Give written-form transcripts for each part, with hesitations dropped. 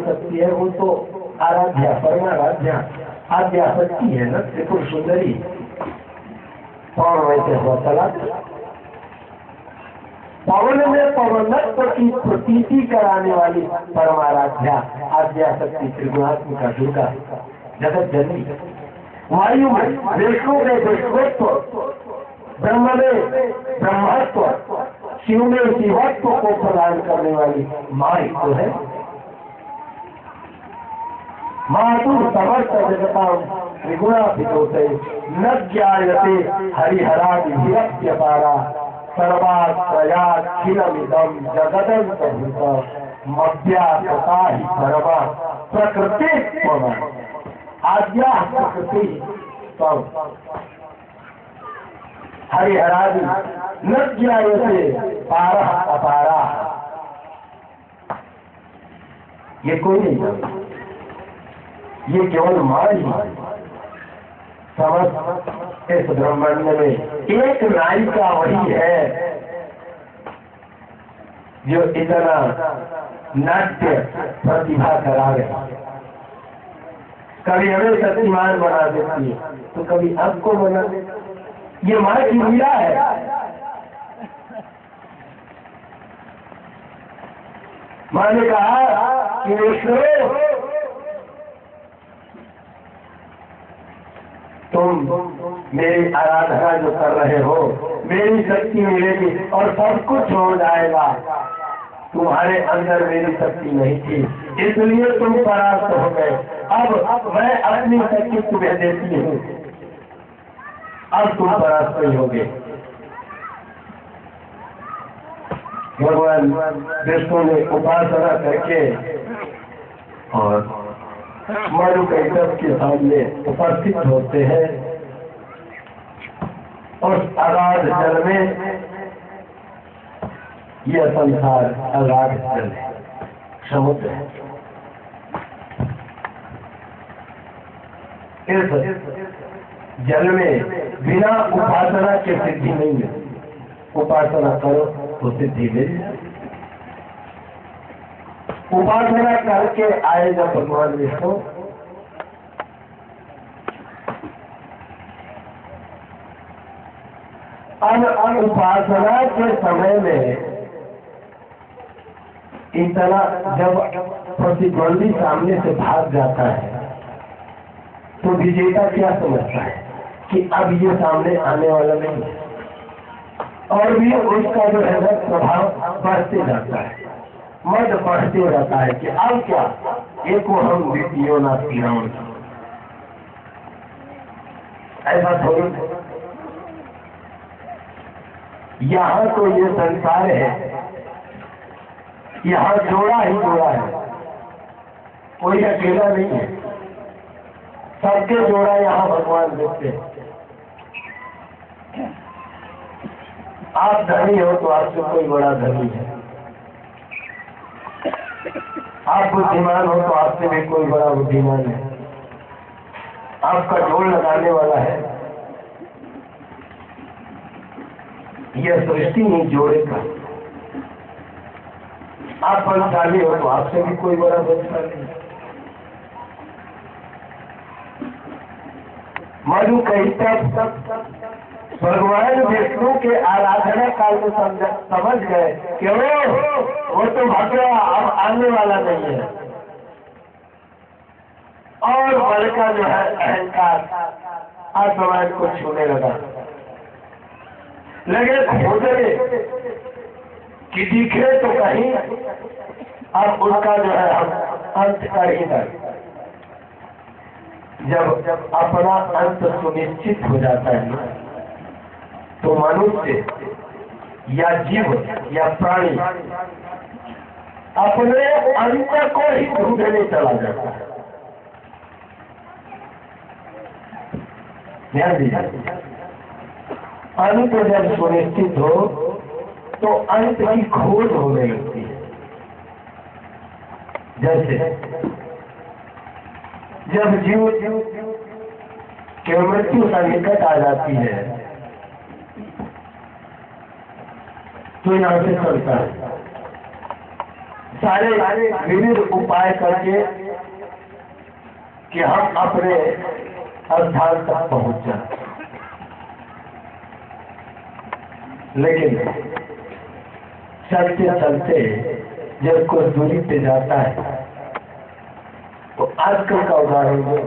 शक्ति है वो तो आराध्या परमाराध्या आद्या शक्ति है न, त्रिपुर सुंदरी। पवन वैसे हुआ चला, पवन में पवनत्व की प्रतीति कराने वाली परमाराध्या आद्या शक्ति त्रिगुणात्मिका दुर्गा जगत जननी। वायु में विष्णु में विष्णुत्व, ब्रह्म में ब्रह्मत्व, शिव में शिवत्व को प्रदान करने वाली माँ ही तो है। मातु समस्त जगता त्रिगुणाभितोते न ज्ञायते हरिहरादिभिरप्यपारा सर्वात्रयाखिलमिदं जगदन्तभूत मध्यासता ही परमा प्रकृति पवन आद्या प्रकृति तव हरिहरादि न ज्ञायते पारा अपारा। ये कोई नहीं जानता, ये केवल माँ ही समस्त इस ब्रह्मांड में एक नायिका वही है जो इतना नाट्य प्रतिभा करा रहे। कभी हमें शक्तिमान बना देती है तो कभी आपको बना देती। ये माँ की लीला है। माँ ने कहा कि विष्णु तुम मेरी आराधना जो कर रहे हो, मेरी शक्ति मिलेगी और सब कुछ हो जाएगा। तुम्हारे अंदर मेरी शक्ति नहीं थी, इसलिए तुम परास्त हो गए। अब मैं अपनी शक्ति तुम्हें देती हूँ, अब तुम परास्त नहीं होगे। भगवान विष्णु ने उपासना करके और मरु कैटव के सामने उपस्थित होते हैं और अगाध जल में, यह संसार अगाध जल है, समुद्र है। इस जल में बिना उपासना के सिद्धि नहीं है। उपासना करो तो सिद्धि मिल जाए। उपासना करके आए जब भगवान विष्णु, अब उपासना के समय में इतना जब प्रतिद्वंदी सामने से भाग जाता है तो विजेता क्या समझता है कि अब ये सामने आने वाला नहीं है, और भी उसका जो है ना प्रभाव बढ़ते जाता है, मद बढ़ते रहता है कि अब क्या एको हम द्वितीयों ना तीनों। ऐसा थोड़ी, यहाँ तो ये संसार है, यहाँ जोड़ा ही जोड़ा है, कोई अकेला नहीं है। सबके जोड़ा यहाँ भगवान देखते हैं। आप धनी हो तो आपसे कोई बड़ा धनी है, आप बुद्धिमान हो तो आपसे भी कोई बड़ा बुद्धिमान है। आपका जोड़ लगाने वाला है, यह सृष्टि नहीं जोड़ेगा। आप बलशाली हो तो आपसे भी कोई बड़ा बलशाली है। मधु कैटव भगवान विष्णु के आराधना काल में समझ गए कि वो तो भगवा अब आने वाला नहीं है। और बल का जो है अहंकार आसमान को छूने लगे खोजने कि दिखे तो कहीं, अब उसका जो है हम अंत कर ही दें। जब अपना अंत सुनिश्चित हो जाता है तो मनुष्य या जीव या प्राणी अपने अंत को ही ढूंढने चला जाता है। ध्यान दीजिए, अंत जब सुनिश्चित हो तो अंत की खोज होने लगती है। जैसे जब जीव के मृत्यु का निकट आ जाती है तो यहाँ से चलता है। सारे विविध उपाय करके कि हम अपने स्थान तक पहुंच जाए, लेकिन चलते चलते जब कुछ दूरी पे जाता है तो आजकल का उदाहरण दो,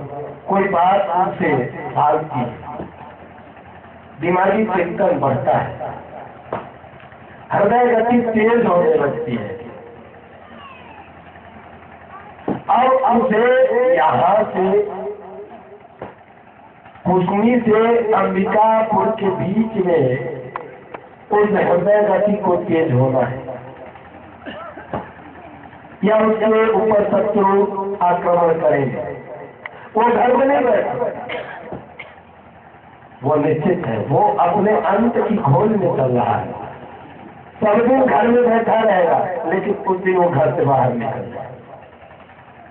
कोई बात आपसे फालती, दिमागी चिंतन बढ़ता है, हृदय गति तेज होने लगती है, और उसे यहाँ से कुसमी से अंबिकापुर के बीच में उस हृदय गति को तेज होना है, या उसके ऊपर शत्रु आक्रमण करेंगे, वो घर में नहीं बैठा, वो निश्चित है वो अपने अंत की खोज में चल रहा है। सब दिन घर में बैठा रहेगा, लेकिन कुछ दिन वो घर से बाहर निकल जाए,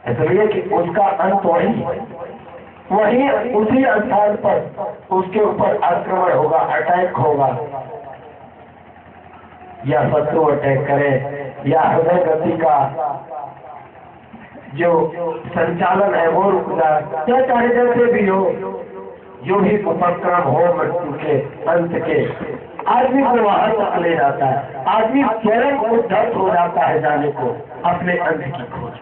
इसलिए कि उसका अंत वही उसी स्थान पर उसके ऊपर आक्रमण होगा, अटैक होगा, या शत्रु अटैक करे, या हृदय गति का जो संचालन है वो रुक जाए, या चाहे जैसे भी हो, जो भी उपक्रम हो मृत्यु के अंत के, आदमी को वहां तक ले जाता है, आदमी स्वयं उद्धत हो जाता है जाने को अपने अंत की खोज।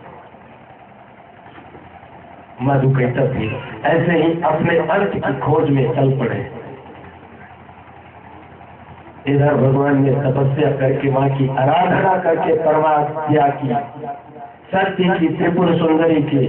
मधुकैटभ भी ऐसे ही अपने अंत की खोज में चल पड़े। इधर भगवान ने तपस्या करके माँ की आराधना करके परमात्मा की, सत्य की, त्रिपुर सुंदरी की,